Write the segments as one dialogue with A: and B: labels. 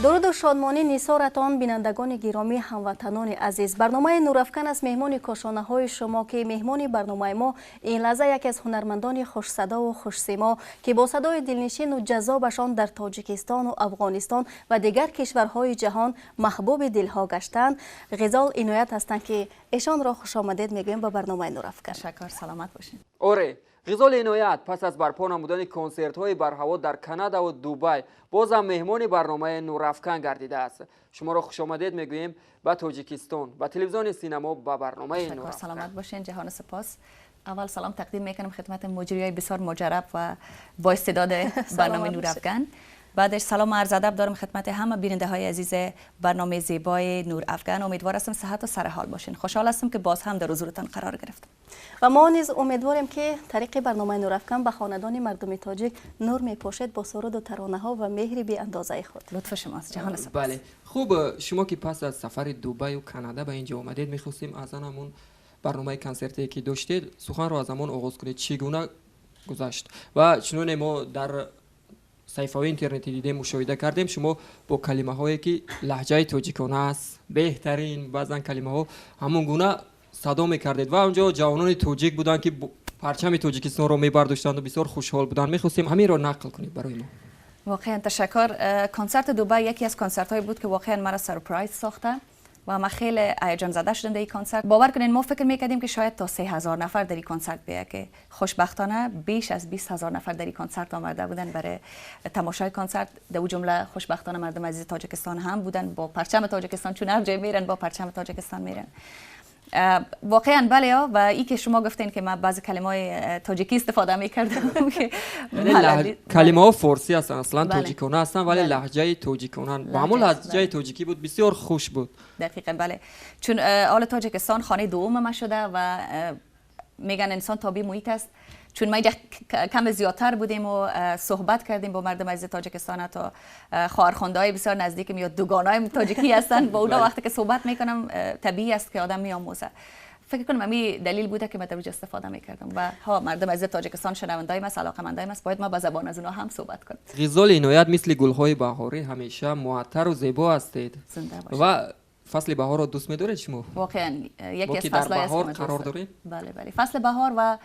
A: درود و شادمانی نیسارتان بینندگان گرامی هموطنان عزیز. برنامه نورافکن از مهمان کاشانه های شما که مهمان برنامه ما این لحظه یکی از هنرمندان خوش صدا و خوش سیما که با صدای دلنشین و جذابشان در تاجیکستان و افغانستان و دیگر کشورهای جهان محبوب دلها گشتند، غزال عنایت هستند که ایشان را خوش آمدید میگویم به برنامه نورافکن.
B: تشکر، سلامت باشین.
C: اوره غزال عنایت پس از برپا نمودن کنسرت های برهوا در کانادا و دبی بازم مهمان برنامه نورافکن گردیده است. شما را خوش آمدید میگوییم به تاجیکستان، به تلویزیون سینما، به برنامه نورافکن.
B: سلامت باشین. جهان سپاس. اول سلام تقدیم میکنم خدمت مجریای بسیار مجرب و با استعداد برنامه نورافکن. بعدش سلام عرض ادب دارم خدمت همه بیننده های عزیز برنامه زیبای نورافکن. امیدوار هستم صحت و سر حال باشین. خوشحال هستم که باز هم در حضورتان قرار گرفتم.
A: و ما نیز امیدواریم که طریق برنامه نورافکن به خاندان مردم تاجیک نور میپاشید با سرود و ترانه ها و مهری بی اندازه خود.
B: لطف شماست. جهان سپاس.
C: بله خوب، شما که پس از سفر دبی و کانادا به اینجا آمدید میخواستیم از همون برنامه کنسرتی که داشتید سخن رو از همون آغاز کنید. چگونه گذشت؟ و چنون ما در صفحه‌های اینترنتی دیدیم مشاهده کردیم شما با کلمه هایی که لهجه تاجیکانه است بهترین بعضن کلمه ها همون گونه صدا میکردید و اونجا جوانان تاجیک بودن که پرچم تاجیکستان رو میبرداشتند و بسیار خوشحال بودن. میخواستیم همین رو نقل کنید برای ما.
B: واقعا تشکر. کنسرت دبی یکی از کنسرت هایی بود که واقعا مرا سرپرایز ساخته و ما خیلی هیجان زده شدم در این کنسرت. باور کنین ما فکر میکردیم که شاید تا 3000 نفر در این کنسرت بیاید که خوشبختانه بیش از 20000 نفر در این کنسرت آمده بودن برای تماشای کنسرت. در جمله خوشبختانه مردم عزیز تاجیکستان هم بودن با پرچم تاجیکستان، چون هر جای میرن با پرچم تاجیکستان میرن. واقعا بله. و این که شما گفتین که من بعضی کلمه‌های تاجیکی استفاده می‌کردم که
C: کلمه ها فارسی هستن اصلا تاجیکانه هستن ولی لهجه تاجیکانه با همون لهجه تاجیکی بود، بسیار خوش بود. دقیقاً
B: بله. چون آل تاجیکستان خانه دوم ما شده و میگن انسان تابع محیط است. چون ما اینجا کم زیادتر بودیم و صحبت کردیم با مردم عزیز تاجیکستان، تا خواهرخوانده‌های بسیار نزدیکم یا دوگانای تاجیکی هستن. با اونا وقتی که صحبت میکنم طبیعی است که آدم میآموزه. فکر کنم همین دلیل بوده که من در استفاده میکردم و ها مردم عزیز تاجیکستان شنوندای ما، علاقه‌مندای ما، باید ما با زبان از اونها هم صحبت کنیم.
C: غزال عنایت مثل گل‌های بهاری همیشه معطر و زیبا هستید و فصل بهار رو دوست می‌دارید شما؟
B: واقعا یکی از فصل‌های است که من
C: قرار دارید؟
B: بله. فصل بهار و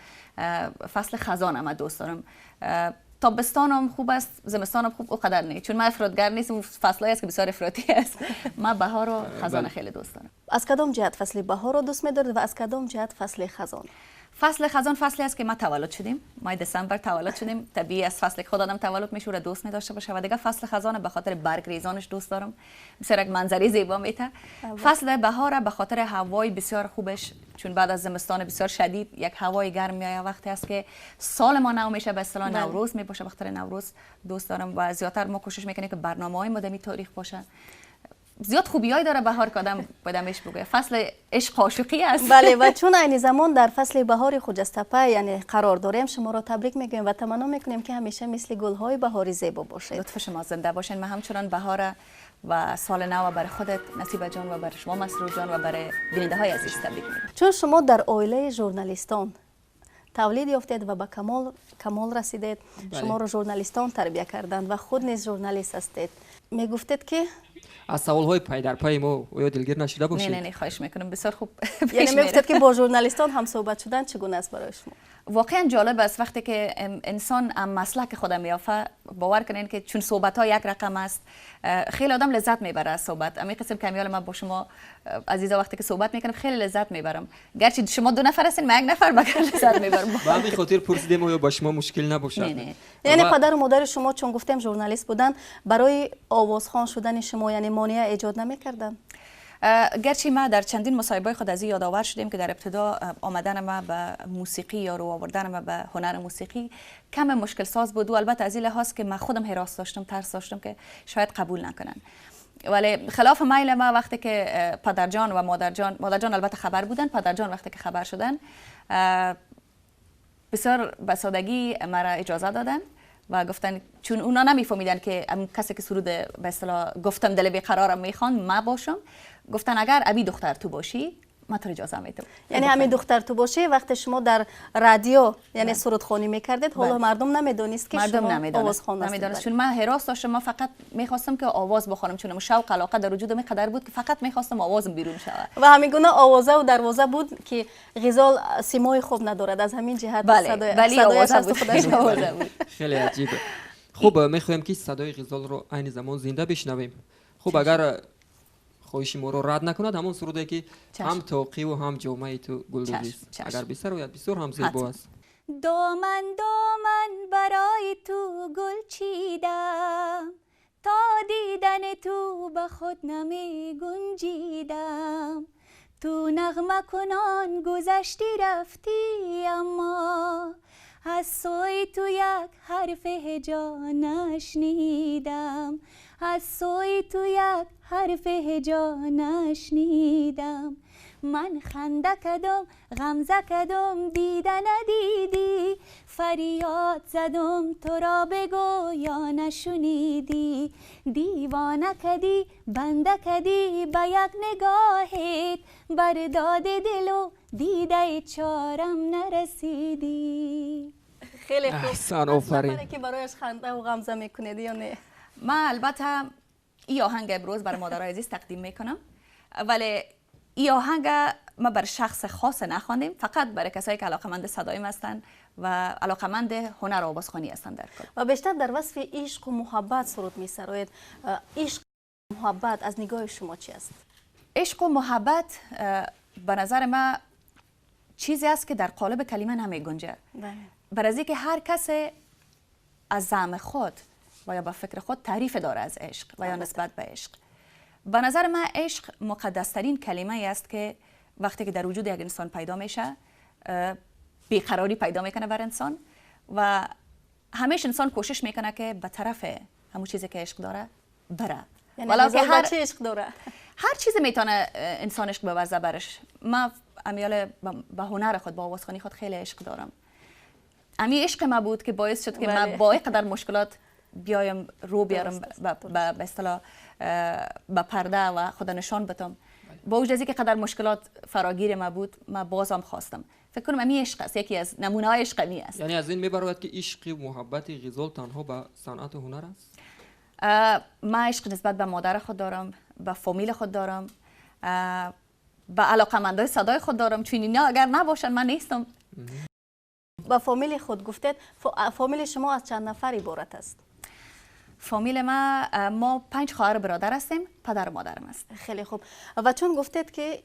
B: فصل خزان من دوست دارم. تابستانم خوب است، زمستانم خوب اونقدر نه، چون من افراطگر نیستم. فصلایی است که بسیار افراطی است. من بهار و خزان خیلی دوست دارم.
A: از کدام جهت فصل بهار رو دوست می‌دارید و از کدام جهت فصل خزان؟
B: فصل خزان فصلی است که ما تولد شدیم، ماه دسامبر تولد شدیم. طبیعی است فصل که خود آدم تولد میشه و دوست نداشته باشه. و دیگه فصل خزان به خاطر برگ ریزانش دوست دارم، بسیار یک منظری زیبا میته. فصل بهار به خاطر هوای بسیار خوبش، چون بعد از زمستان بسیار شدید یک هوای گرم میاد. وقتی است که سال ما نو میشه، به اصطلاح نوروز میباشه. به خاطر نوروز دوست دارم و زیادتر ما کوشش میکنیم که برنامه‌های ما در این تاریخ باشه. زیاد خوبیایی داره بهار که آدم بدمش بگه. فصل عشق عاشقی است.
A: بله. و چون این زمان در فصل بهار خجسته یعنی قرار داریم، شما را تبریک میگیم و تمنا میکنیم که همیشه مثل گل‌های بهاری زیبا باشید.
B: لطف شما، زنده باشین. من همچنان بهار و سال نو برای خودت نصیب جان و برای شما مسرور جان و برای بیننده های عزیز تبریک میگم.
A: چون شما در عائله ژورنالیستان تولید یافتید و به کمال رسیدید. شما را ژورنالیستان تربیت کردند و خود نیز ژورنالیست هستید. میگفتید که
C: از سوال‌های پای در پای ما یا دلگیر نشده باشید.
B: نه خواهش میکنم، بسیار خوب.
A: یعنی میگفتید که با ژورنالیستان هم صحبت شدن چگونه است برای شما؟
B: واقعا جالب است وقتی که انسان مسلک خودم میافه. باور کنین که چون صحبت ها یک رقم است، خیلی آدم لذت میبره از صحبت. امی قسم کمیال من با شما عزیزا وقتی که صحبت میکنم خیلی لذت میبرم، گرچه شما دو نفر هستین، من یک نفر بگر لذت میبرم.
C: به همین خاطر پرسیدم یا با شما مشکل نباشه.
B: نه.
A: یعنی پدر و مادر شما چون گفتم ژورنالیست بودن، برای آوازخوان شدن شما یعنی مانع ایجاد نمیکردن؟
B: گرچه ما در چندین مصاحبه خود از یادآور شدیم که در ابتدا آمدن ما به موسیقی یا رو آوردن ما به هنر موسیقی کم مشکل ساز بود و البته از این لحاظ که من خودم هراس داشتم، ترس داشتم که شاید قبول نکنن. ولی خلاف میل ما وقتی که پدرجان و مادرجان البته خبر بودن، پدرجان وقتی که خبر شدن بسیار به سادگی مرا اجازه دادن و گفتن، چون اونا نمیفهمیدن که کسی که سرود به اصطلاح گفتم دل بیقرارم میخوان ما باشم، گفتن اگر ابی دختر تو باشی ما تو اجازه میدم.
A: یعنی همین دختر تو باشه وقتی شما در رادیو یعنی سرودخوانی میکردید حالا مردم نمیدونست که شما آوازخوان هستید.
B: نمیدونست چون من هراس داشتم، من فقط میخواستم که آواز بخونم چون شوق علاقه در وجودم اینقدر بود که فقط میخواستم آوازم بیرون شود.
A: و همین گونه آوازه و دروازه بود که غزال سیمای خوب ندارد، از همین جهت
B: صدای آوازه بود.
C: خیلی عجیبه. خب میخوایم که صدای غزال رو عین زمان زنده بشنویم. خب اگر خواهش ما رو رد نکند همون سروده که هم توقی و هم جامعه تو گلدوزیست اگر بسر روید بسیار هم زیبا است.
D: دامن دامن برای تو گل چیدم، تا دیدن تو به خود نمی گنجیدم. تو نغمه کنان گذشتی رفتی، اما از سوی تو یک حرف هجا نشنیدم. از سوی تو یک حرف هجا نشنیدم. من خنده کدم غمزه کدم دیده ندیدی، فریاد زدم تو را بگو یا نشنیدی. دیوانه کدی بنده کدی به یک نگاهت، بر داد دل و دیده چارم نرسیدی.
A: خیلی خوب.
C: احسان آفرین.
A: که برایش خنده و غمزه میکنید یا نه؟
B: من البته این آهنگ امروز برای مادرای عزیز تقدیم میکنم، ولی این آهنگ ما بر شخص خاص نخواندیم، فقط برای کسایی که علاقمند صدایم هستند و علاقمند هنر آوازخوانی هستند در کل.
A: و بیشتر در وصف عشق و محبت سرود می‌سراید. عشق و محبت از نگاه شما چی است؟
B: عشق و محبت به نظر من چیزی است که در قالب کلمه نمی گنجه. برای از اینکه هر کس از زعم خود و یا به فکر خود تعریف داره از عشق و یا نسبت به عشق. به نظر من عشق مقدسترین کلمه است که وقتی که در وجود یک انسان پیدا میشه بیقراری پیدا میکنه بر انسان و همیشه انسان کوشش میکنه که به طرف همون چیزی که عشق داره بره.
A: یعنی هر چی عشق داره،
B: هر چیزی میتونه انسان عشق بورزه برش. من امیال به هنر خود با آوازخوانی خود خیلی عشق دارم. امی عشق ما بود که باعث شد که من با اینقدر مشکلات بیایم رو بیارم به اصطلاح به پرده و خود نشان بدم. با وجود از اینکه قدر مشکلات فراگیر ما بود، من بازم خواستم. فکر کنم امی عشق است، یکی از نمونه های عشق می است.
C: یعنی از این میبرد که عشق و محبت غزال تنها به صنعت و هنر است؟
B: من عشق نسبت به مادر خود دارم، به فامیل خود دارم، به علاقمندای صدای خود دارم، چون اینا اگر نباشن من نیستم.
A: با فامیل خود گفتید، فامیل شما از چند نفر عبارت است؟
B: فامیل ما 5 خواهر برادر هستیم، پدر و مادرم است.
A: خیلی خوب. و چون گفتید که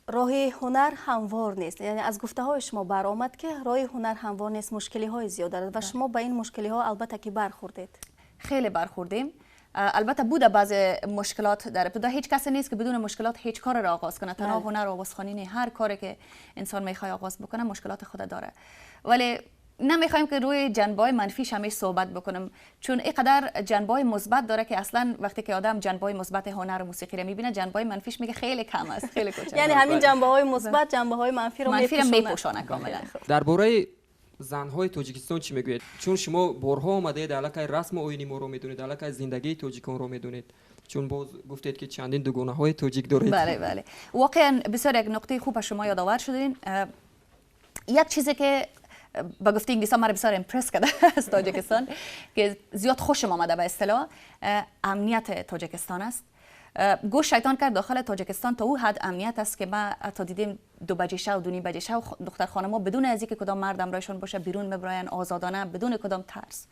A: راه هنر هموار نیست، یعنی از گفته های شما برآمد که راه هنر هموار نیست، مشکلی های زیاد دارد و شما با این مشکلی ها البته که برخوردید.
B: خیلی برخوردیم. البته بوده بعض مشکلات در ابتدا. هیچ کسی نیست که بدون مشکلات هیچ کار را آغاز کنه. تنها هنر آوازخوانی نه، هر کاری که انسان میخواد آغاز بکنه مشکلات خود داره. ولی نمیخوایم که روی جنبه‌های منفیش همیشه صحبت بکنم، چون اینقدر جنبه‌های مثبت داره که اصلا وقتی که آدم جنبه‌های مثبت هنر و موسیقی رو میبینه، جنبه‌های منفیش میگه خیلی کم است، خیلی کوچک.
A: یعنی همین جنبه‌های مثبت جنبه‌های منفی رو
B: میپوشونه کاملا.
C: درباره زن‌های تاجیکستان چی میگوید؟ چون شما بارها آمدید علاقه رسم آیینی ما رو میدونید، علاقه زندگی تاجیکان رو میدونید، چون باز گفتید که چندین دوگانه‌های تاجیک دارید.
B: بله واقعا بسیار یک نکته خوب شما یادآور شدین. یک چیزی که با گفته انگلیسی مرا بسیار امپرس کرده از تاجیکستان که زیاد خوشم آمده به اصطلاح امنیت تاجیکستان است. گوش شیطان کرد داخل تاجیکستان تا او حد امنیت است که ما تا دیدیم 2 بجه شب و 2 بجه شب دختر خانم‌ها بدون از اینکه کدام مرد همراهشون باشه بیرون میبرن آزادانه بدون کدام ترس.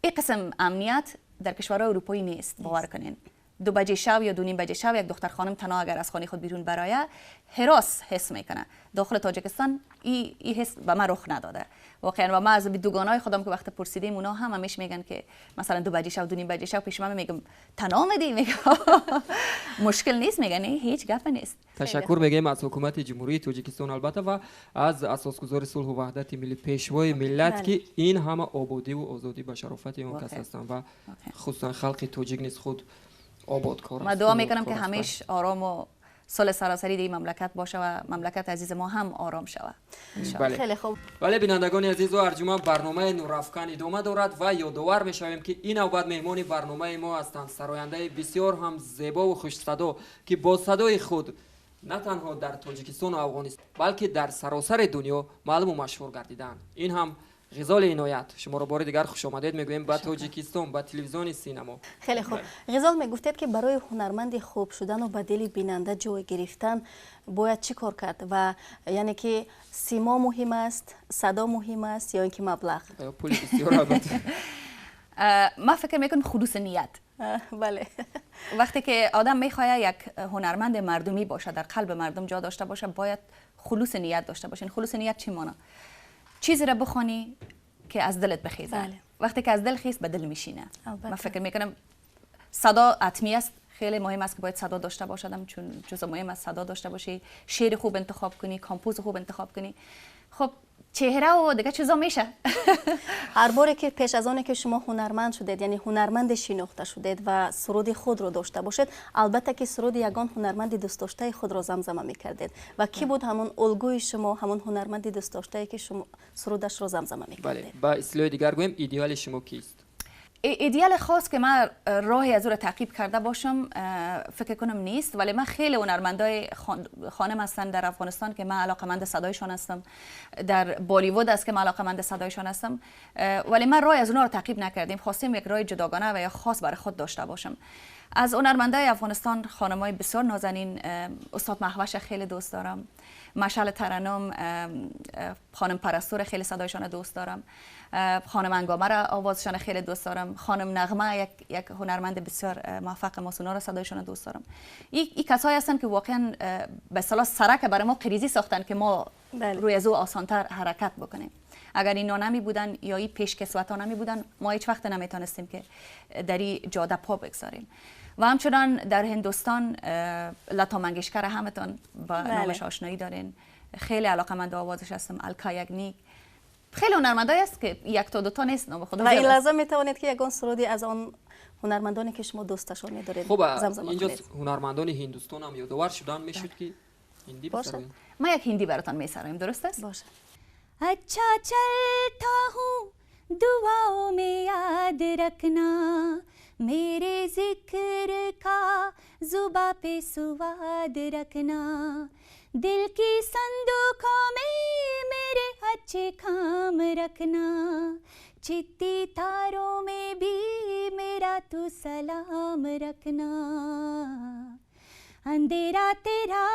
B: این قسم امنیت در کشورهای اروپایی نیست، باور کنین. 2 بجه شب یا 2 بجه شب یک دختر خانم تنها اگر از خانه خود بیرون برایه هراس حس میکنه. داخل تاجیکستان این حس به من رخ نداده واقعا. و ما از دوگانای خودم که وقت پرسیدیم اونا هم همیشه میگن که مثلا 2 بجه شب 2 بجه شب پیش من میگم تنها آمدی، میگم مشکل نیست، میگن هیچ گپ نیست.
C: تشکر میگیم از حکومت جمهوری تاجیکستان البته و از اساسگزار صلح و وحدت ملی پیشوای ملت که این همه آبادی و آزادی به شرافت اون کس هستند و خصوصا خلق تاجیک نیز خود آبادکار است.
B: من دعا میکنم که همیشه آرام و صلح سراسری در مملکت باشه و مملکت عزیز ما هم آرام شود.
C: بله.
A: خیلی خوب.
C: بله بینندگان عزیز و ارجمند، برنامه نورافکن ادامه دارد و یادآور می‌شویم که این نوبت مهمان برنامه ما هستند سراینده بسیار هم زیبا و خوش صدا که با صدای خود نه تنها در تاجیکستان و افغانستان بلکه در سراسر دنیا معلوم و مشهور گردیدند. این هم غزال عنایت. شما را بار دیگر خوش آمدید میگویم به تاجیکستان، به تلویزیون سینما.
A: خیلی خوب. غزال میگفتید که برای هنرمند خوب شدن و به دل بیننده جای گرفتن باید چی کار کرد و یعنی که سیما مهم است، صدا مهم است یا اینکه مبلغ؟
C: پول بسیار البته.
B: ما فکر میکنم خلوص نیت.
A: بله.
B: وقتی که آدم میخواد یک هنرمند مردمی باشه، در قلب مردم جا داشته باشه، باید خلوص نیت داشته باشه. خلوص نیت چی معنی؟ چیزی را بخوانی که از دلت بخیزه.
A: بله.
B: وقتی که از دل خیز به دل میشینه.
A: البته.
B: من فکر میکنم صدا حتمی است، خیلی مهم است که باید صدا داشته باشم، چون جزء مهم است صدا داشته باشی، شعر خوب انتخاب کنی، کامپوز خوب انتخاب کنی. خب چهره و دیگه چیزا میشه.
A: هر باری که پیش از آنه که شما هنرمند شدید، یعنی هنرمند شناخته شدید و سرود خود رو داشته باشید، البته که سرود یگان هنرمند دوست داشته خود رو زمزمه میکردید و کی بود همون الگوی شما، همون هنرمند دوست داشته که شما سرودش رو زمزمه میکردید؟
C: بله. با اصطلاح دیگر گویم ایدئال شما کیست؟
B: ایدئال خاص که من راهی از او را تعقیب کرده باشم فکر کنم نیست، ولی من خیلی هنرمندای خانم هستن در افغانستان که من علاقمند صدایشان هستم، در بالیوود است که من علاقمند صدایشان هستم، ولی من راهی از اونها را تعقیب نکردیم. خواستیم یک راه جداگانه و یا خاص برای خود داشته باشم. از هنرمندای افغانستان خانمای بسیار نازنین، استاد مهوش خیلی دوست دارم، مشعل ترنم، خانم پرستور خیلی صدایشان دوست دارم، خانم انگامه را آوازشان خیلی دوست دارم، خانم نغمه یک هنرمند بسیار موفق ماسونا را صدایشان دوست دارم. این کسایی هستند که واقعا به اصطلاح سرک برای ما قریزی ساختن که ما روی از او آسانتر حرکت بکنیم. اگر اینا نمی بودن یا این پیشکسوت ها نمی بودن، ما هیچ وقت نمیتونستیم که در این جاده پا بگذاریم. و همچنان در هندوستان لتا منگشکر همتون با نامش آشنایی دارین، خیلی علاقمند آوازش هستم. الکا یگنیک، خیلی هنرمندایی است که یک تا دو تا نیست نام خدا.
A: و این لحظه میتوانید که یگان سرودی از آن هنرمندانی که شما دوستشون می‌دارید زمزمه
C: اینجا
A: کنید.
C: هنرمندان هندوستان هم یادآور شدن میشد که هندی بسراییم.
B: ما یک هندی براتون میسرایم، درست است؟
A: باشه.
D: अच्छा चलता हूँ दुआओं में याद रखना मेरे जिक्र का जुबा पे सुवाद रखना दिल की संदूकों में मेरे अच्छे काम रखना चित्ती तारों में भी मेरा तू सलाम रखना अंधेरा तेरा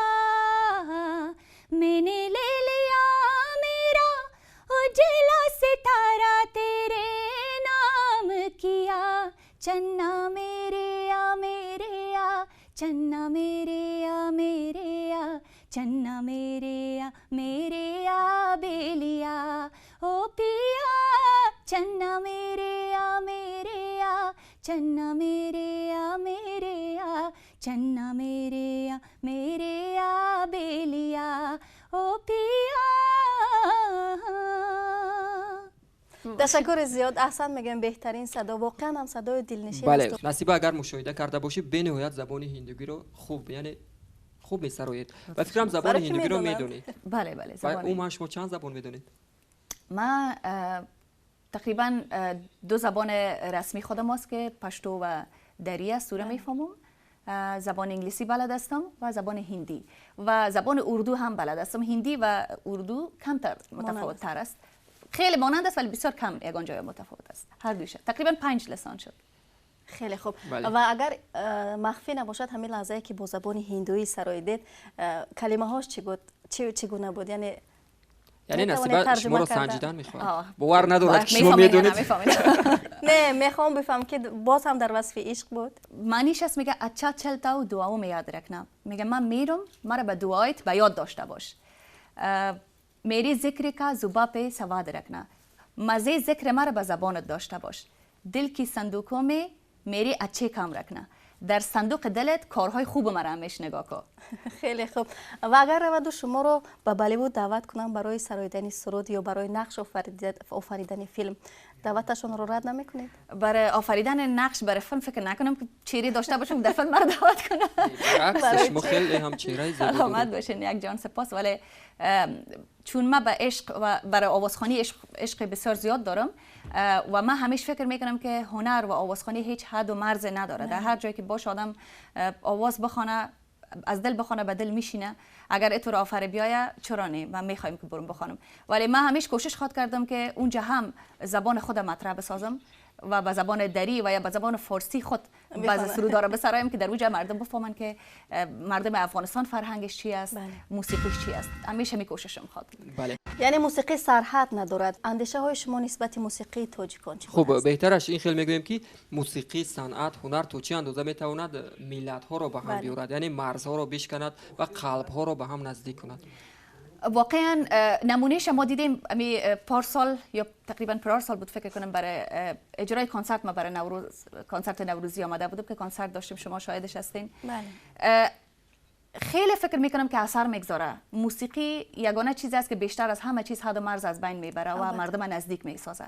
D: मैंने ले लिया मेरा उजला सितारा तेरे नाम किया चन्ना मेरे आ मेरे आ चन्ना मेरे आ मेरे आ चन्ना मेरे आ बेलिया ओ पिया चन्ना मेरे आ चन्ना मेरे आ चन्ना मेरे आ बेलिया ओ पिया.
A: تشکر زیاد. احسن میگم، بهترین صدا، واقعا هم صدای دلنشین
C: بله.
A: است.
C: نصیبه اگر مشاهده کرده باشی به نهایت زبان هندوگی رو خوب، یعنی خوب میسرایید و فکرم زبان هندوگی رو میدونید.
B: بله بله.
C: و او شما چند زبان میدونید؟
B: ما تقریبا 2 زبان رسمی خودم است که پشتو و دری است، سوره میفهمم. زبان انگلیسی بلد هستم و زبان هندی و زبان اردو هم بلد هستم. هندی و اردو کمتر متفاوت تر است، خیلی مانند است ولی بسیار کم یگان جای متفاوت است. هر دوش تقریبا 5 لسان شد.
A: خیلی خوب.
C: بله.
A: و اگر مخفی نباشد همین لحظه که با زبان هندویی سراییدید، کلمه هاش چگونه بود؟ یعنی
C: نصیبه شما رو سنجیدن میخواد. باور ندارد که شما میدونید.
A: نه میخوام بفهم که باز هم در وصف عشق بود.
B: معنیش است میگه اچھا چلتا و دعاو می یاد رکھنا. میگه من میرم، مرا به دعایت به یاد داشته باش. میری ذکر کا زبا पे سواد رکھنا. مزه ذکر مرا به زبانت داشته باش. دل کی صندوقوں میں میری اچھے کام رکھنا. در صندوق دلت کارهای خوب مرا همیش نگاه کن.
A: خیلی خوب. و اگر رود شما رو به بالیوود دعوت کنم برای سراییدن سرود یا برای نقش آفریدن فیلم، دعوتشون رو رد نمیکنید؟
B: برای آفریدن نقش برای فیلم فکر نکنم که چهره داشته باشم در فیلم مرا دعوت کنم.
C: برعکسش ما خیلی هم چهره زیبا
B: سلامت باشین یک جان سپاس. ولی چون من به عشق و برای آوازخوانی عشق بسیار زیاد دارم و من همیشه فکر میکنم که هنر و آوازخوانی هیچ حد و مرز نداره. در هر جایی که باشه آدم آواز بخونه، از دل بخونه به دل میشینه. اگر اتور آفر بیایه چرا نه، من میخوایم که برم بخونم. ولی من همیشه کوشش خواهد کردم که اونجا هم زبان خودم مطرح بسازم و به زبان دری و یا به زبان فارسی خود بعض سرودارا بسرایم که در اونجا مردم بفهمن که مردم افغانستان فرهنگش چی است، موسیقیش چی است. همیشه میکوششم خواهد.
C: بله.
A: یعنی موسیقی سرحد ندارد. اندیشه های شما نسبت موسیقی تاجیکان چی
C: خب
A: است؟
C: بهترش این خیلی میگویم که موسیقی، صنعت، هنر تو چه اندازه میتواند ملت ها رو به هم بیارد، یعنی مرزها رو بشکند و قلب ها رو به هم نزدیک کند.
B: واقعا نمونهش ما دیدیم پارسال یا تقریبا 4 سال بود فکر کنم برای اجرای کنسرت ما برای کنسرت نوروزی آمده بودم که کنسرت داشتیم، شما شاهدش هستین.
A: بله.
B: خیلی فکر میکنم که اثر میگذاره. موسیقی یگانه چیزی است که بیشتر از همه چیز حد و مرز از بین میبره و مردم نزدیک میسازه.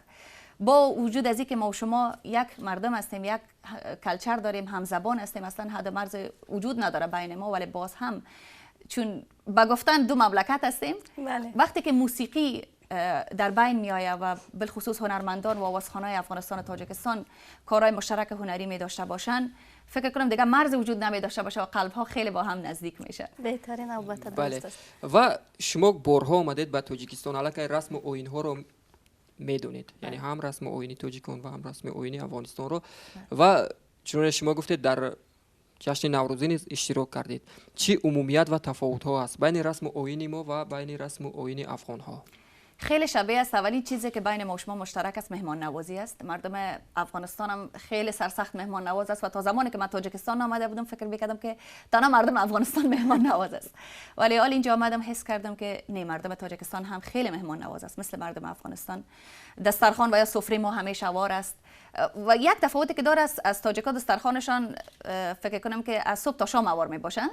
B: با وجود از اینکه ما و شما یک مردم هستیم، یک کلچر داریم، هم زبان هستیم، اصلا حد و مرز وجود نداره بین ما، ولی باز هم چون با گفتن دو مملکت هستیم.
A: بله.
B: وقتی که موسیقی در بین می آید و بالخصوص هنرمندان و آوازخوانای افغانستان و تاجیکستان کارهای مشترک هنری می داشته باشن، فکر کنم دیگه مرز وجود نمی داشته باشه و قلب ها خیلی با هم نزدیک میشه.
A: بهترین البته
C: بله.
A: درست است.
C: و شما بارها آمدید به تاجیکستان، علاقه رسم و آیین ها رو میدونید، یعنی هم رسم و آیین تاجیکان و هم رسم و آیین افغانستان رو، و چون شما گفتید در جشن نوروزی نیز اشتراک کردید، چی عمومیت و تفاوت ها است بین رسم و آیین ما و بین رسم و آیین افغان ها؟
B: خیلی شبیه است. اولین چیزی که بین ما و شما مشترک است مهمان نوازی است. مردم افغانستان هم خیلی سرسخت مهمان نواز است و تا زمانی که من تاجیکستان آمده بودم فکر می‌کردم که تنها مردم افغانستان مهمان نواز است، ولی حال اینجا آمدم حس کردم که نه، مردم تاجیکستان هم خیلی مهمان نواز است مثل مردم افغانستان. دسترخوان و یا سفره ما همیشه وار است و یک تفاوتی که داره از تاجیکا دسترخوانشان فکر کنم که از صبح تا شام وار میباشن.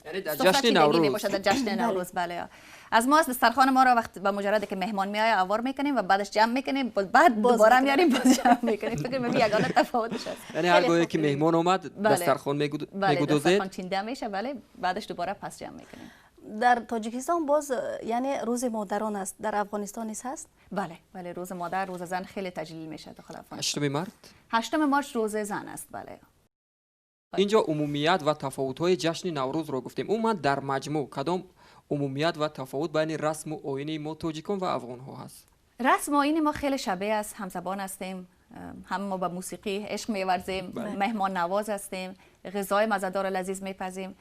C: یعنی در جشن نوروز.
B: در جشن نوروز بله. از ما دسترخوان ما را وقت به مجرد که مهمان میآید آوار میکنیم و بعدش جمع میکنیم، بعد دوباره میاریم باز جمع میکنیم. فکر کنم یگانه تفاوتش است.
C: یعنی هر گاهی که مهمان اومد دسترخوان میگذارید.
B: بله دسترخوان چینده میشه، بله بعدش دوباره پس جمع میکنیم.
A: در تاجیکستان باز یعنی روز مادران است، در افغانستان نیست هست؟
B: بله روز مادر، روز زن خیلی تجلیل میشه داخل افغانستان.
C: 8 مارس
B: 8 مارس روز زن است. بله.
C: اینجا عمومیت و تفاوت‌های جشن نوروز رو گفتیم. اما در مجموع کدام عمومیت و تفاوت بین رسم و آیین ما تاجیکان و افغان ها هست؟
B: رسم و آیین ما خیلی شبیه است، همزبان هستیم، هم ما به موسیقی عشق می‌ورزیم، مهمان نواز هستیم، غذای مزه‌دار و لذیذ می‌پزیم.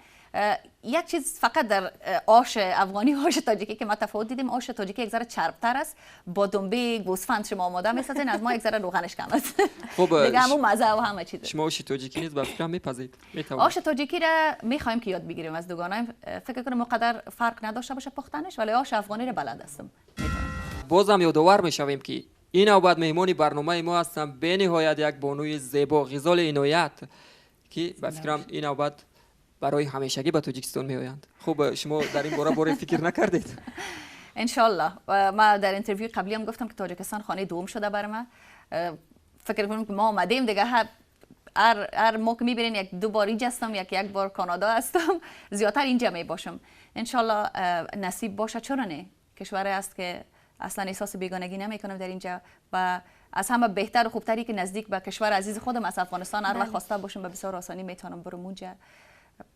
B: یک چیز فقط در آش افغانی و آش تاجیکی که ما تفاوت دیدیم، آش تاجیکی یک ذره چربتر است، با دنبه گوسفند شما آماده می‌سازین، از ما یک ذره روغنش کم است.
C: خب
B: دیگه همون مزه و همه چیز.
C: شما آش تاجیکی نیز به فکر می‌پزید؟
B: آش تاجیکی را می‌خوایم که یاد بگیریم از دوگانه. فکر کنم اونقدر فرق نداشته باشه پختنش، ولی آش افغانی را بلد هستم.
C: بازم یادآور می‌شویم که این نوبت مهمانی برنامه ما هستم به نهایت یک بانوی زیبا غزال عنایت که به فکرم این نوبت برای همیشگی به تاجیکستان میآیند. خب شما در این باره فکر نکردید؟
B: انشالله. ما در اینترویو قبلی هم گفتم که تاجیکستان خانه دوم شده برای من. فکر کنم که ما آمدیم دیگه هر موقع میبینین یک دو بار اینجا هستم، یک بار کانادا هستم، زیادتر اینجا می باشم. انشالله نصیب باشه، چرا نه؟ کشوری است که اصلا احساس بیگانگی نمیکنم در اینجا و از همه بهتر و خوبتری که نزدیک به کشور عزیز خودم از افغانستان هر وقت خواسته باشم به بسیار آسانی میتونم برم اونجا.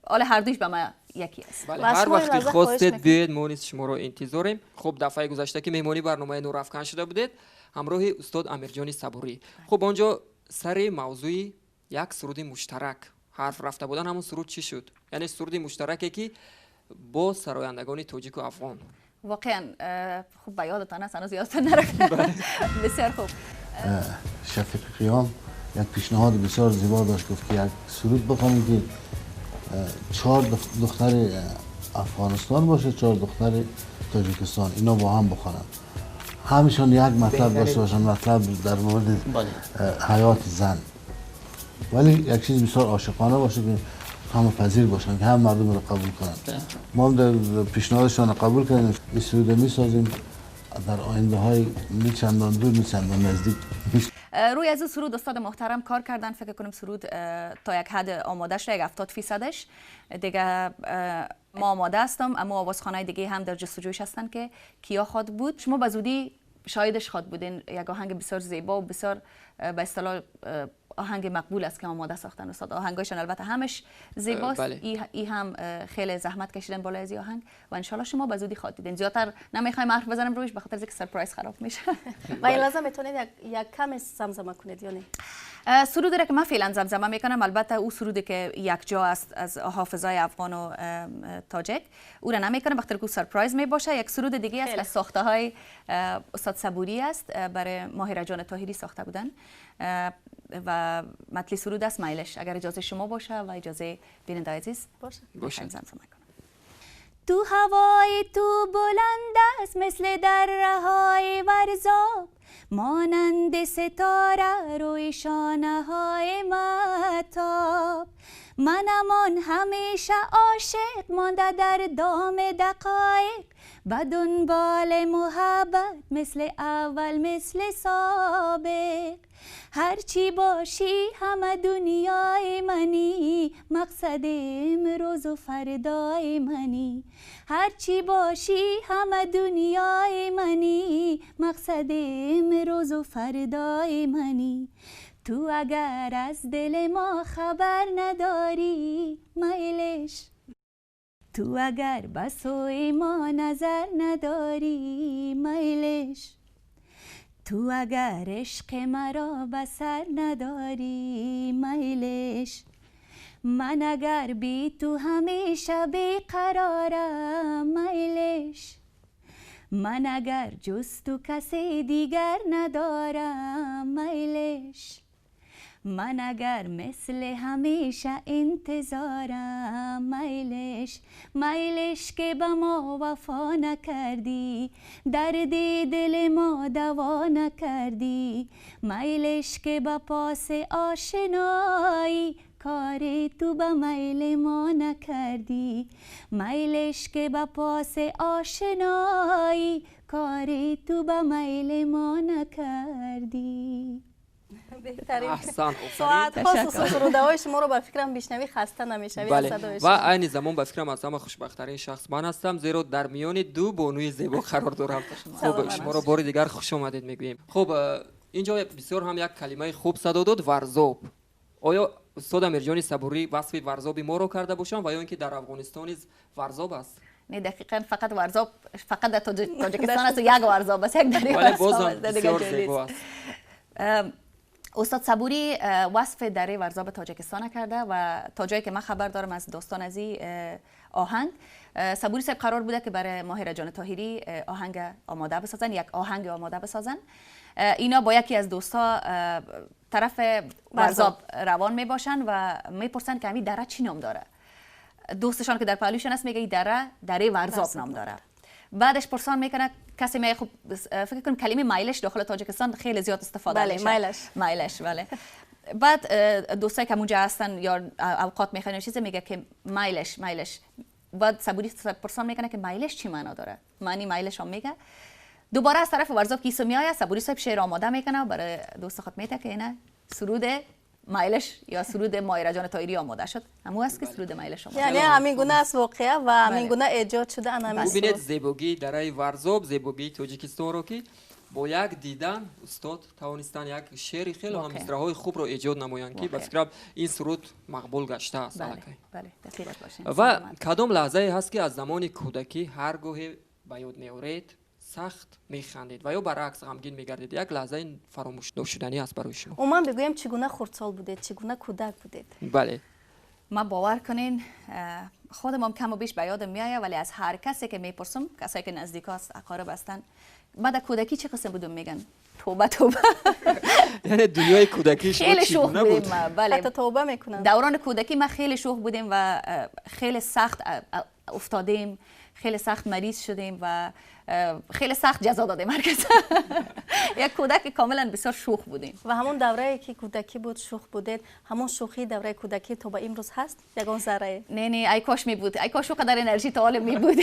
B: حالا هر دویش به من یکی است.
C: بله هر وقتی خواستید بیاید ما نیز شما رو انتظاریم. خب دفعه گذشته که مهمانی برنامه نورافکن شده بودید همراه استاد امیرجان صبوری. خب آنجا سر موضوع یک سرود مشترک حرف رفته بودن، همون سرود چی شد؟ یعنی سرود مشترکی که با سرایندگان تاجیک و افغان.
B: واقعا خوب به یادتان است، هنوز یادتان نرفته. بسیار خوب.
E: شفیق قیام یک پیشنهاد بسیار زیبا داشت، گفت که یک سرود بخوانیم که 4 دختر افغانستان باشه، 4 دختر تاجیکستان، اینا با هم بخوانن، همیشون یک مطلب داشته باشن، مطلب در مورد حیات زن، ولی یک چیز بسیار عاشقانه باشه که همه پذیر باشن، که هم مردم رو قبول کنن. ما هم در پیشنهادشان قبول کردیم، این سرود میسازیم در آینده های نه چندان دور نه چندان نزدیک میشه.
B: روی از این سرود استاد محترم کار کردن. فکر کنم سرود تا یک حد آماده شده، یک 70%ش دیگه ما آماده هستم، اما آوازخوانای دیگه هم در جستجویش هستن که کیا خواد بود. شما به زودی شاهدش خواد بودین. یک آهنگ بسیار زیبا و بسیار به اصطلاح آهنگ مقبول است که آماده ساختن استاد. آهنگایشان البته همش زیباست. ای هم خیلی زحمت کشیدن بالای از آهنگ و ان شاء الله شما به زودی خواهید دیدین. زیادتر نمیخوایم حرف بزنم روش به خاطر اینکه سرپرایز خراب میشه.
A: و این لازم میتونید یک کم زمزمه کنید یا نه؟
B: سرودی را که من فعلا زمزمه میکنم، البته او سرودی که یک جا است از حافظای افغان و تاجک، او را نمیکنم بخاطر که سرپرایز میباشه. یک سرود دیگه است که ساخته های استاد صبوری است، برای ماهره جان طاهری ساخته بودن و متن سرود است میلش. اگر اجازه شما باشه و اجازه بیننده عزیز باشه زمزمه کنم.
D: تو هوای تو بلند است مثل دره های ورزاب، مانند ستاره روی شانه های مهتاب. منمان همیشه عاشق مانده در دام دقایق، به دنبال محبت مثل اول مثل سابق. هرچی باشی همه دنیای منی، مقصد امروز و فردای منی. هرچی باشی همه دنیای منی، مقصد امروز و فردای منی. تو اگر از دل ما خبر نداری میلش، تو اگر به سوی ما نظر نداری میلش، تو اگر عشق مرا به سر نداری میلش. من اگر بی تو همیشه بیقرارم میلش، من اگر جز تو کسی دیگر ندارم میلش. من اگر مثل همیشه انتظارم میلش. میلش که به ما وفا نکردی، درد دل ما دوا نکردی. میلش که به پاس آشنایی، کار تو به میل ما نکردی. میلش که به پاس آشنایی، کار تو به میل ما نکردی.
A: بهترین
C: احسان.
A: ساعت خاص سروده های شما رو به فکرم بیشنوی خسته نمیشوی.
C: بله. و این زمان به فکرم از همه خوشبخت‌ترین شخص من هستم، زیرا در میان دو بانوی زیبا قرار دارم. خب شما رو بار دیگر خوش آمدید میگوییم. خب اینجا بسیار هم یک کلمه خوب صدا داد، ورزاب. آیا استاد امیرجان صبوری وصف ورزابی ما رو کرده باشن و یا اینکه در افغانستان ورزاب است؟
B: نه دقیقاً فقط ورزاب فقط در تاجیکستان است، یک ورزاب است، یک دری
C: ولی
B: ورزاب
C: بازم بسیار زیبا است.
B: استاد صبوری وصف دره ورزاب تاجیکستان کرده و تا جایی که من خبر دارم از دوستان از آهنگ، صبوری صاحب قرار بوده که برای ماهره جان طاهری آهنگ آماده بسازن، یک آهنگ آماده بسازن. اینا با یکی از دوستا طرف ورزاب روان می باشن و میپرسن که همین دره چی نام داره. دوستشان که در پهلوشان است میگه این دره ورزاب نام داره. بعدش پرسان میکنه کسی میگه خب فکر کنم کلمه میلش داخل تاجیکستان خیلی زیاد استفاده میشه.
A: بله
B: میلش بله. بعد دوستایی که اونجا هستن یا اوقات میخوان چیزی میگه که میلش. بعد صبوری پرسان میکنه که میلش چی معنا داره؟ معنی میلش هم میگه. دوباره از طرف ورزاب کیسو میآید، صبوری صاحب شعر آماده میکنه برای دوست خود میگه که اینا سرود میلش یا سرود ماهره جان طاهری آماده شد. همون است که سرود میلش آماده.
A: یعنی همین گونه است واقعه و همین گونه ایجاد شده انامی.
C: ببینید زیبایی دره ورزاب، زیبایی تاجیکستان رو که با یک دیدن استاد توانستن یک شعر خیلی هم مصرع‌های خوب رو ایجاد نمایند که به فکرم این سرود مقبول گشته است.
B: بله دقیق باشین.
C: و کدام لحظه هست که از زمان کودکی هر گاهی به یاد میآورید سخت میخندید و یا برعکس غمگین میگردید؟ یک لحظه فراموش نشدنی است برای شما.
A: من بگویم چگونه خردسال بودید، چگونه کودک بودید؟
C: بله.
B: من باور کنین خودم هم کم و بیش به یادم میآید، ولی از هر کسی که میپرسم، کسایی که نزدیک است اقارب هستن، بعد کودکی چه قسم بودم میگن توبه.
C: یعنی دنیای کودکی شما
B: خیلی شوخ بودیم. بله.
A: حتی توبه میکنن.
B: دوران کودکی ما خیلی شوخ بودیم و خیلی سخت افتادیم، خیلی سخت مریض شدیم و خیلی سخت جزا دادیم هر کس. یک کودک کاملا بسیار شوخ بودیم
A: و همون دوره که کودکی بود شوخ بودید، همون شوخی دوره کودکی تو به امروز هست یگان ذره؟
B: نه ای کاش می بود، ای کاش قدر انرژی تا حال می بود.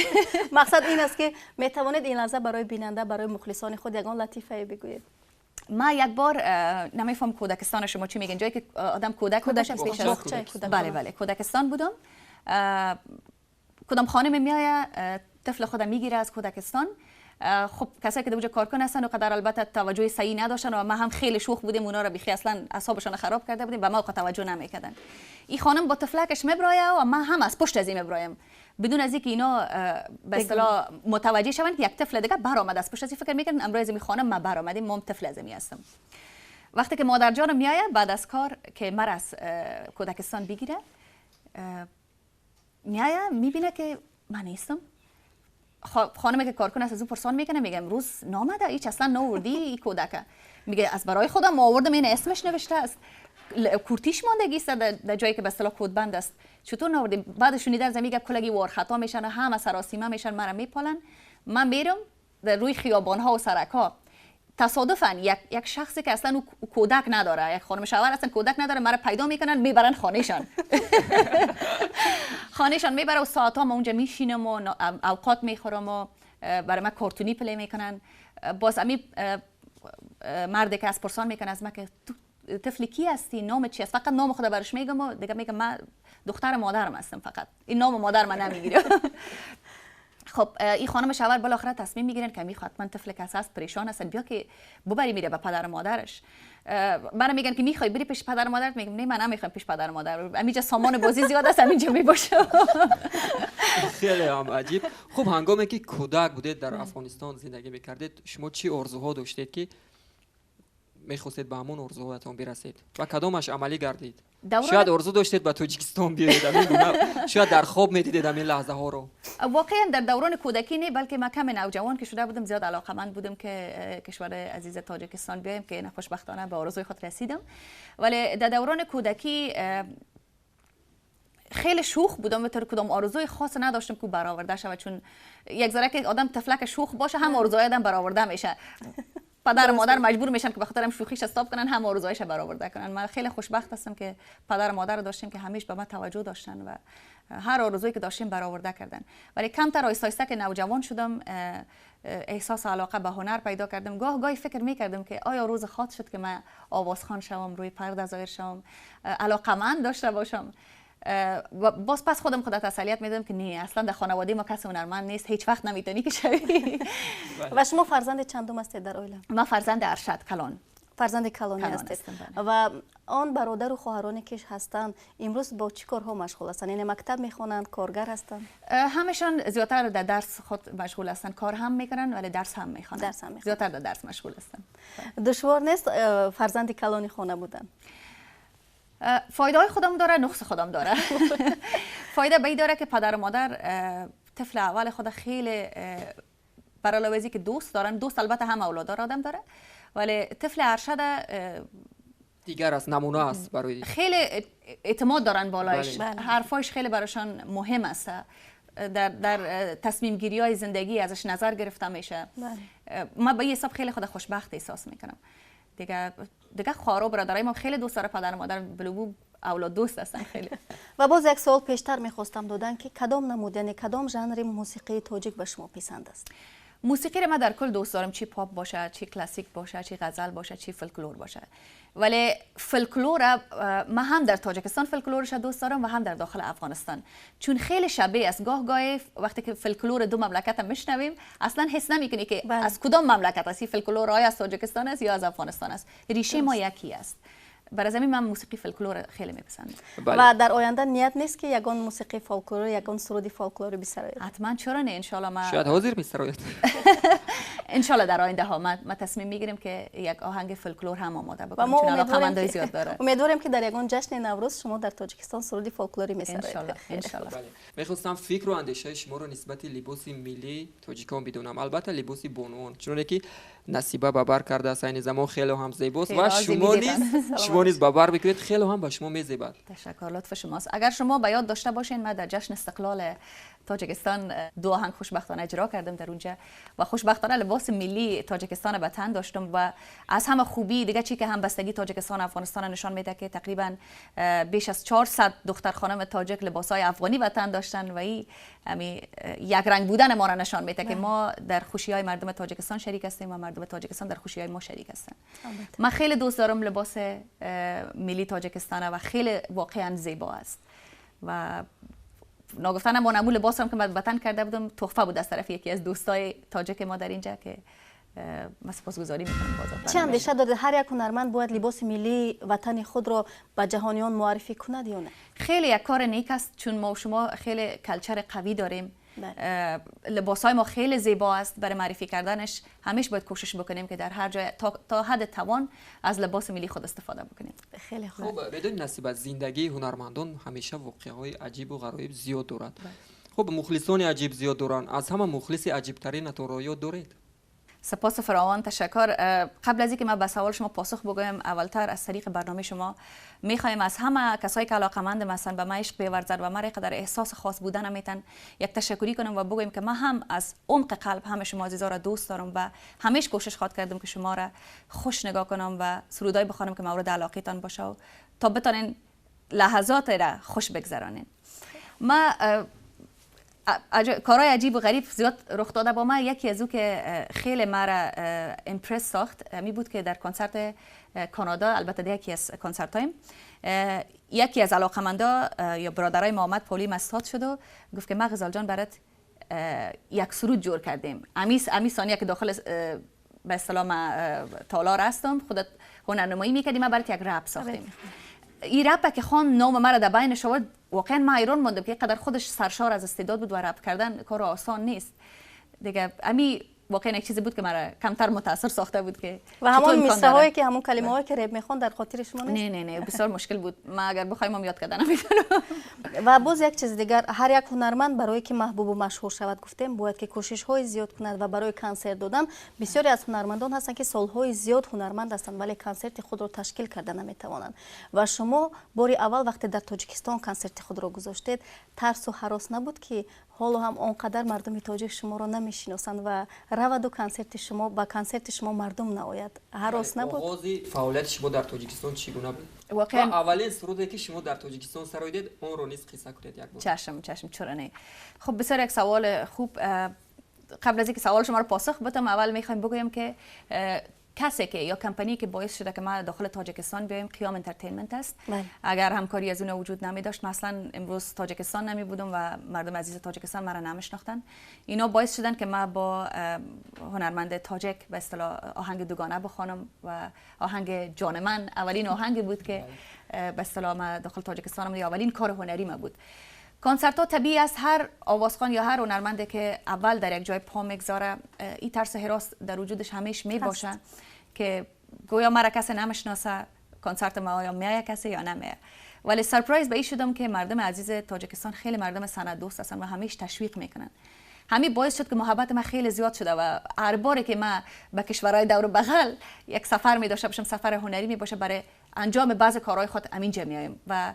A: مقصد این است که می توانید این لحظه برای بیننده، برای مخلصان خود یگان لطیفه بگویید.
B: ما یک بار نمیفهم کودکستان شما چی میگن، جایی که آدم کودک باشه پیش از بله کودکستان بودم. کدام خانم میآید طفل خودم میگیره از کودکستان. خب کسایی که اونجا کارکن هستن و قدر البته توجه صحیح نداشتن و ما هم خیلی شوخ بودیم، اونا رو بیخی اصلا اعصابشون خراب کرده بودیم، به ما توجه نمیکردن. این خانم با طفلکش میبرايه و ما هم از پشت از این میبرایم بدون از اینکه اینا به اصطلاح متوجه شون که یک طفل دیگه برآمد از پشت از این. فکر میکنن امروز این خانم ما برآمدیم، ما طفل از این هستم. وقتی که مادر جانم میآید بعد از کار که مر از کودکستان بگیره، میآید میبینه که من نیستم. خانمی که کارکن است از اون پرسان میکنه، میگه امروز نامده، هیچ اصلا نوردی این کودک؟ میگه از برای خودم آوردم، این اسمش نوشته است، کورتیش ماندگی است در جایی که به اصطلاح کودبند است، چطور نوردی؟ بعد شنیدن زمین میگه کلگی وار خطا میشن و همه سراسیمه میشن، مرا میپالن. من میرم در روی خیابان ها و سرک ها، تصادفاً یک شخصی که اصلا کودک نداره، یک خانم شوهر اصلا کودک نداره، مرا پیدا میکنن میبرن خانهشان. خانهشان میبره و ساعت ها ما اونجا میشینم و اوقات میخورم و برای من کارتونی پلی میکنن. باز امی مردی که از پرسان میکنه از من که تو طفل کی هستی، نام چی است؟ فقط نام خدا برش میگم و دیگه میگم من دختر مادرم هستم، فقط این نام مادر من نمیگیره. خب این خانم شوهر بالاخره تصمیم میگیرن که میخواد من طفل کس هست پریشان هستن، بیا که ببری میره به پدر مادرش. من میگن که میخوای بری پیش پدر مادرت؟ میگم نه من نمیخوام پیش پدر مادر، همینجا سامان بازی زیاد است، همینجا میباشه.
C: خیلی هم عجیب. خب هنگامی که کودک بودید در افغانستان زندگی میکردید، شما چی آرزوها داشتید که میخواستید به همون آرزوهاتون برسید و کدامش عملی گردید؟ شاید آرزو داشتید به تاجیکستان بیایید، شاید در خواب میدیدید این لحظه ها رو.
B: واقعا در دوران کودکی نه، بلکه من کم نوجوان که شده بودم زیاد علاقمند بودم که کشور عزیز تاجیکستان بیایم که خوشبختانه به آرزوی خود رسیدم. ولی در دوران کودکی خیلی شوخ بودم و کدام آرزوی خاص نداشتم که برآورده شود، چون یک ذره که آدم طفلک شوخ باشه هم آرزوهای آدم برآورده میشه. پدر و مادر مجبور میشن که به خاطر هم شوخیش استاپ کنن، هم آرزوهایش برآورده کنن. من خیلی خوشبخت هستم که پدر و مادر داشتیم که همیشه به من توجه داشتن و هر آرزویی که داشتیم برآورده کردن. ولی کمتر آیسته که نوجوان شدم احساس علاقه به هنر پیدا کردم. گاهی فکر میکردم که آیا روز خواهد شد که من آوازخوان شوم، روی پرده ظاهر شوم، علاقمند داشته باشم. باز پس خودم تسلیت میدم که نه، اصلا در خانواده ما کسی هنرمند نیست، هیچ وقت نمیتونی که شوی.
A: و شما فرزند چندم هستید در عائله؟
B: من فرزند ارشد کلان.
A: فرزند کلانی هستید و آن برادر و خواهرانی که هستند امروز با چی کارها مشغول هستند؟ یعنی مکتب میخوانند، کارگر هستند؟
B: همشان زیادتر در درس خود مشغول هستند، کار هم میکنن ولی درس هم میخوانند. زیادتر در درس مشغول هستند.
A: دشوار نیست فرزند کلانی خانه بودن؟
B: فایده های خودم داره، نقص خودم داره. فایده به این داره که پدر و مادر طفل اول خود خیلی برای علاوه که دوست دارن، دوست البته هم اولادار آدم داره، ولی طفل ارشد
C: دیگر است، نمونه است برای
B: خیلی اعتماد دارن بالایش. حرفایش خیلی براشان مهم است، در تصمیم گیری های زندگی ازش نظر گرفته میشه. من به این حساب خیلی خود خوشبخت احساس میکنم. دیگه خواهر و برادرای ما خیلی دوست داره پدر و مادر، بلو اولاد دوست هستن خیلی.
A: و باز یک سوال پیشتر میخواستم دادن که کدام نمود، یعنی کدام ژانر موسیقی تاجیک به شما پسند است؟
B: موسیقی رو من در کل دوست دارم، چی پاپ باشه، چی کلاسیک باشه، چی غزل باشه، چی فولکلور باشه. ولی فولکلور من هم در تاجیکستان فولکلورش دوست دارم و هم در داخل افغانستان، چون خیلی شبیه است. گاهی وقتی که فولکلور دو مملکت هم میشنویم اصلا حس نمیکنی که از کدام مملکت است. فولکلور آیا از تاجیکستان است یا از افغانستان است، ریشه ما یکی است. برای همین من موسیقی فولکلور خیلی میپسندم.
A: و در آینده نیت نیست که یگان موسیقی فولکلور، یگان سرودی فولکلوری بسرایید؟
B: حتما، چرا نه، ان شاء الله. ما
C: شاید حاضر بسرایید.
B: ان شاء الله در آینده ها ما تصمیم میگیریم که یک آهنگ فولکلور هم آماده بکنیم، چون علاقه‌مندای زیاد داره.
A: امیدوارم که در یگان جشن نوروز شما در تاجیکستان سرودی فولکلوری میسرایید.
B: ان شاء الله.
C: میخواستم فکر و اندیشه شما رو نسبت لباس ملی تاجیکان بدونم، البته لباس بانوان، چون که نصیبه به بر کرده است، این زمان خیلی هم زیباست و
B: راضی
C: شما
B: می‌دیدن.
C: نیز شما نیز به بر بکوید، خیلی هم به شما میزیبد.
B: تشکر، لطف شماست. اگر شما به یاد داشته باشین من در جشن استقلال تاجیکستان 2 آهنگ خوشبختانه اجرا کردم در اونجا و خوشبختانه لباس ملی تاجیکستان به تن داشتم و از همه خوبی دیگه چی که همبستگی تاجیکستان و افغانستان نشان میده که تقریبا بیش از 400 دختر خانم تاجیک لباسای افغانی به تن داشتن و این یک رنگ بودن ما را نشان میده که ما در خوشی‌های مردم تاجیکستان شریک هستیم و مردم تاجیکستان در خوشی‌های ما شریک هستن. من خیلی دوست دارم لباس ملی تاجیکستان و خیلی واقعا زیبا است و ناگفتن ما نمو لباس هم که من وطن کرده بودم تحفه بود از طرف یکی از دوستای تاجیک ما در اینجا که من سپاسگزاری میکنم.
A: چه اندیشه دارید هر یک هنرمند باید لباس ملی وطن خود را به جهانیان معرفی کند یا نه؟
B: خیلی یک کار نیک است چون ما و شما خیلی کلچر قوی داریم. لباسای ما خیلی زیبا است، برای معرفی کردنش همیشه باید کوشش بکنیم که در هر جای تا حد توان از لباس ملی خود استفاده بکنیم.
A: خیلی خوب.
C: خب بدون نصیب از زندگی هنرمندان همیشه واقعه‌های عجیب و غریب زیاد دارد. خب مخلصان عجیب زیاد دارن، از همه مخلص عجیب ترین تو یاد دارید؟
B: سپاس فراوان، تشکر. قبل از اینکه من به سوال شما پاسخ بگویم، اولتر از طریق برنامه شما میخوایم از همه کسایی که علاقه‌مند مثلا به من عشق بیورزد و مرا قدر احساس خاص بودن میتن یک تشکری کنم و بگویم که من هم از عمق قلب همه شما عزیزا را دوست دارم و همیشه کوشش خواهد کردم که شما را خوش نگاه کنم و سرودای بخوانم که مورد علاقتان باشه و تا بتونین لحظات را خوش بگذرانین. ما کارهای عجیب و غریب زیاد رخ داده با من. یکی از او که خیلی مرا امپرس ساخت می بود که در کنسرت کانادا، البته یکی از کنسرتایم، یکی از علاقمندا یا برادرای ما آمد پولی مستاد شد و گفت که ما غزال جان برات یک سرود جور کردیم. امی ثانیه که داخل به اصطلاح تالار هستم خودت هنرنمایی میکردیم، ما برات یک رپ ساختیم. این رپ که خان نام مرا در بین شود، واقعا من حیران موندم که قدر خودش سرشار از استعداد بود و رپ کردن کار آسان نیست دیگه. امی واقعا یک چیزی بود که مرا کمتر متاثر ساخته بود که
A: و همون میساهایی که همون کلمه هایی که رپ میخوان در خاطر شما نیست؟
B: نه بسیار مشکل بود. من اگر بخوایم یاد کردن نمیتونم.
A: و باز یک چیز دیگر، هر یک هنرمند برای که محبوب و مشهور شود گفتیم باید که کوشش های زیاد کند و برای کنسرت دادن بسیاری از هنرمندان هستند که سالهای زیاد هنرمند هستند ولی کنسرت خود را تشکیل کرده نمیتوانند و شما باری اول وقتی در تاجیکستان کنسرت خود را گذاشتید ترس و هراس نبود که حالا هم آنقدر مردم تاجیک شما را نمیشناسند و رود و کنسرت شما با کنسرت شما مردم نآید؟ هراس نبود؟
C: آغاز فعالیت شما در تاجیکستان چگونه بود؟
B: واقعا
C: اولین سرودی که شما در تاجیکستان سر دید اون رو نیز قصه کنید یک بار.
B: چشم چرا نه. خب بسیار یک سوال خوب. قبل از اینکه سوال شما رو پاسخ بدم اول میخوایم بگویم که کسی که یا کمپانی که باعث شده که ما داخل تاجیکستان بیایم قیام انترتینمنت است. اگر همکاری از اون وجود نمی داشت مثلا امروز تاجیکستان نمی بودم و مردم عزیز تاجیکستان مرا نمیشناختن. اینا باعث شدن که ما با هنرمند تاجیک به اصطلاح آهنگ دوگانه بخوانم و آهنگ جان من اولین آهنگی بود که به اصطلاح ما داخل تاجیکستان اولین کار هنری ما بود. کنسرت ها طبیعی است، هر آوازخوان یا هر هنرمندی که اول در یک جای پا میگذاره این ترس هراس در وجودش همیشه می باشه که گویا مرا کسی نمیشناسه، کنسرت ما یا میایه کسی یا نمیایه. ولی سرپرایز به این شدم که مردم عزیز تاجیکستان خیلی مردم سند دوست هستن و همیشه تشویق میکنن. همین باعث شد که محبت من خیلی زیاد شده و هر باری که من به کشورهای دور و بغل یک سفر می داشته باشم، سفر هنری می باشه، برای انجام بعض کارهای خود همینجا میایم و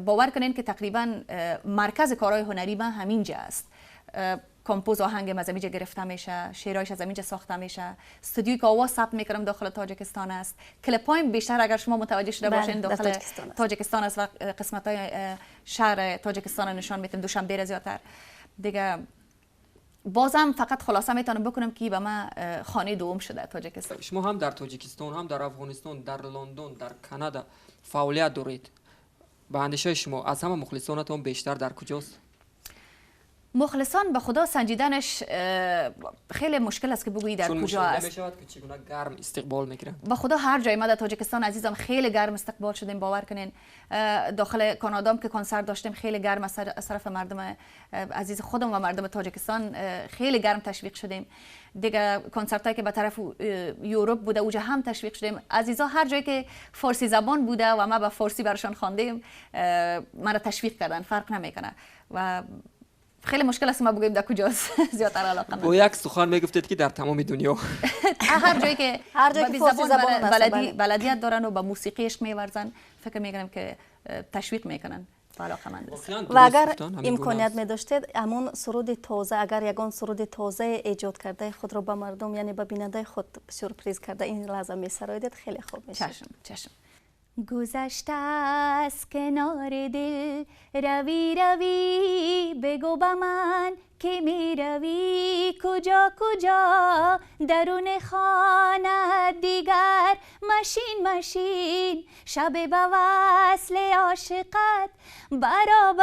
B: باور کنین که تقریبا مرکز کارهای هنری من همینجا است. کمپوز آهنگ از همینجا گرفته میشه، شعرهایش از همینجا ساخته میشه، استودیویی که آواز ثبت میکنم داخل تاجیکستان است. کلیپایم بیشتر اگر شما متوجه شده باشین داخل تاجیکستان است و قسمت‌های شهر تاجیکستان نشان میدم، دوشنبه زیادتر دیگه. بازم فقط خلاصه میتونم بکنم که به من خانه دوم شده تاجیکستان.
C: شما هم در تاجیکستان، هم در افغانستان، در لندن، در کانادا فعالیت دارید. به اندیشه شما از همه مخلصانتون بیشتر در کجاست؟
B: مخلصان به خدا سنجیدنش خیلی مشکل است که بگویی در کجا است.
C: چون میشود که چگونه گرم استقبال میگیرن.
B: به خدا هر جای ما در تاجیکستان عزیزم خیلی گرم استقبال شدیم، باور کنین. داخل کانادا که کنسرت داشتیم خیلی گرم از طرف مردم عزیز خودم و مردم تاجیکستان خیلی گرم تشویق شدیم. دیگه کنسرت هایی که به طرف یوروپ بوده اوجا هم تشویق شدیم. عزیزا هر جایی که فارسی زبان بوده و ما به فارسی برشان خواندیم ما را تشویق کردن، فرق نمیکنه و خیلی مشکل است ما بگیم در کجاست زیادتر علاقه
C: با یک سخن میگفتید که در تمام دنیا
B: هر جایی که
A: فارسی زبان
B: بلدیت دارن و با موسیقی عشق میورزن فکر میکنم که تشویق میکنن و علاقه‌مند است.
A: و اگر امکانیت می داشتید همون سرود تازه، اگر یگان سرود تازه ایجاد کرده خود رو به مردم یعنی به بیننده خود سورپرایز کرده این لحظه می سرایدید خیلی خوب میشه.
B: چشم.
D: گذشته از کنار دل روی روی بگو به من که می روی کجا کجا درون خانه دیگر مشین شب به وصل عاشقت برا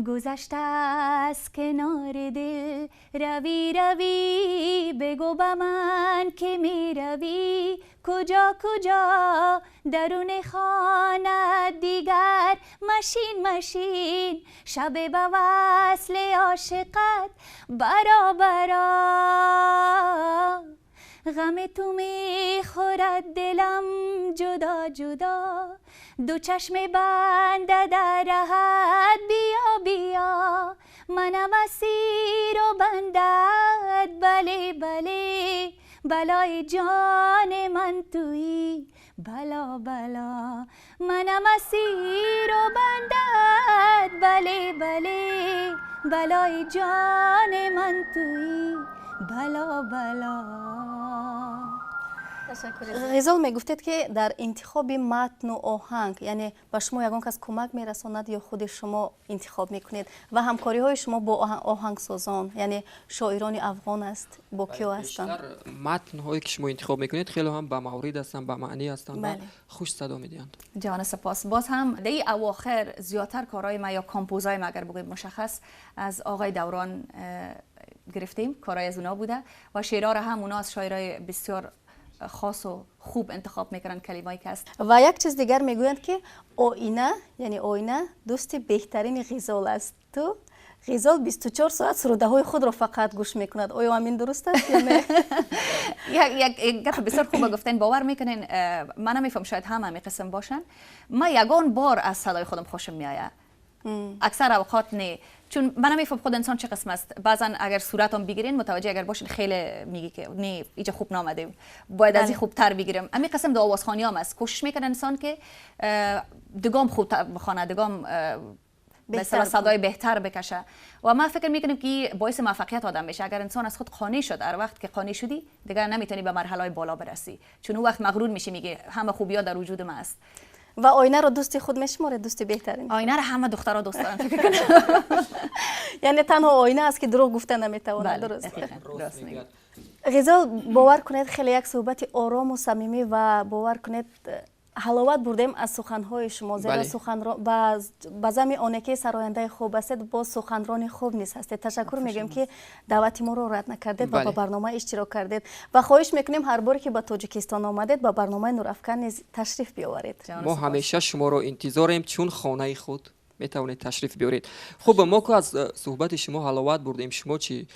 D: گذشته از کنار دل روی روی بگو به من که می روی کجا کجا درون خانه دیگر مشین شب به وصل عاشقت برا غم تو می خورد دلم جدا جدا دو چشم بنده در رهت بیا منم اسیر و بندت بله بلای جان من تویی بلا منم اسیر و بندت بله بلای جان من تویی بلا
A: غزال میگفتید که در انتخاب متن و آهنگ یعنی به شما یگان کس کمک میرساند یا خود شما انتخاب میکنید و همکاری های شما با آهنگسازان یعنی شاعران افغان است با کیا هستند؟
C: متن هایی که شما انتخاب میکنید خیلی هم به مورد هستند به معنی هستند و
A: بله.
C: خوش صدا میدهند.
B: جان سپاس. باز هم در این اواخر زیادتر کارهای ما یا کامپوزای ما اگر بگویم مشخص از آقای دوران گرفتیم، کارهای از اونا بوده و شعرها را هم اونا از شاعرای بسیار خاص و خوب انتخاب میکنن کلمه‌ای که است.
A: و یک چیز دیگر میگویند که آینه یعنی آینه دوست بهترین غزال است. تو غزال 24 ساعت سروده های خود را فقط گوش میکند. آیا همین درست است یا نه؟
B: یک گپ بسیار خوب گفتین. باور میکنین من نمیفهم شاید همه قسم باشن. ما یگان بار از صدای خودم خوشم میآید. اکثر اوقات نه، چون من نمیفهم خود انسان چه قسم است. بعضا اگر صورتم بگیرین متوجه اگر باشین خیلی میگی که نه اینجا خوب نامده، باید از این خوبتر بگیرم. همین قسم دو آوازخوانی هم است. کوشش میکنه انسان که دگام خوبتر بخونه، دگام مثلا صدای بهتر بکشه و ما فکر میکنیم که باعث موفقیت آدم میشه. اگر انسان از خود قانع شد، هر وقت که قانع شدی دیگر نمیتونی به مرحله بالا برسی، چون اون وقت مغرور میشی میگه همه خوبی‌ها در وجود من است.
A: و آینه رو دوستی خود میشماره دوستی بهترین؟
B: آینه رو همه دخترها دوست دارن فکر کنم.
A: یعنی تنها آینه است که دروغ گفتن نمیتونه. درست
B: میگه.
A: غزال باور کنید خیلی یک صحبت آرام و صمیمی و باور کنید حلاوت بردیم از سخنهای شما. زیرا با زمین آنکه سراینده خوب است با سخنران خوب نیست هستید. تشکر میگم که دعوت ما رو رد نکردید و با برنامه اشتراک کردید و خواهش میکنیم هر باری که به تاجیکستان آمدید با برنامه نورافکن نیز تشریف بیاورید.
C: ما همیشه شما رو انتظاریم چون خانه خود میتونید تشریف بیارید. خب ما که از صحبت شما حلاوت بردیم، شما چی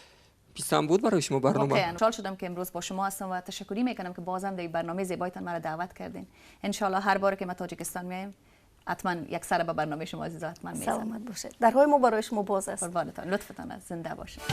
C: پیشم بود برای شما برنامه؟
B: خوشحال شدم که امروز با شما هستم و تشکری میکنم که بازم در برنامه زیبایتان مرا دعوت کردین. ان شاء الله هر بار که ما تاجیکستان میایم حتما یک سر به برنامه شما عزیزا حتما میزنم.
A: سلامت باشید. درهای ما برای شما باز است.
B: قربانتان، لطفتان زنده باشید.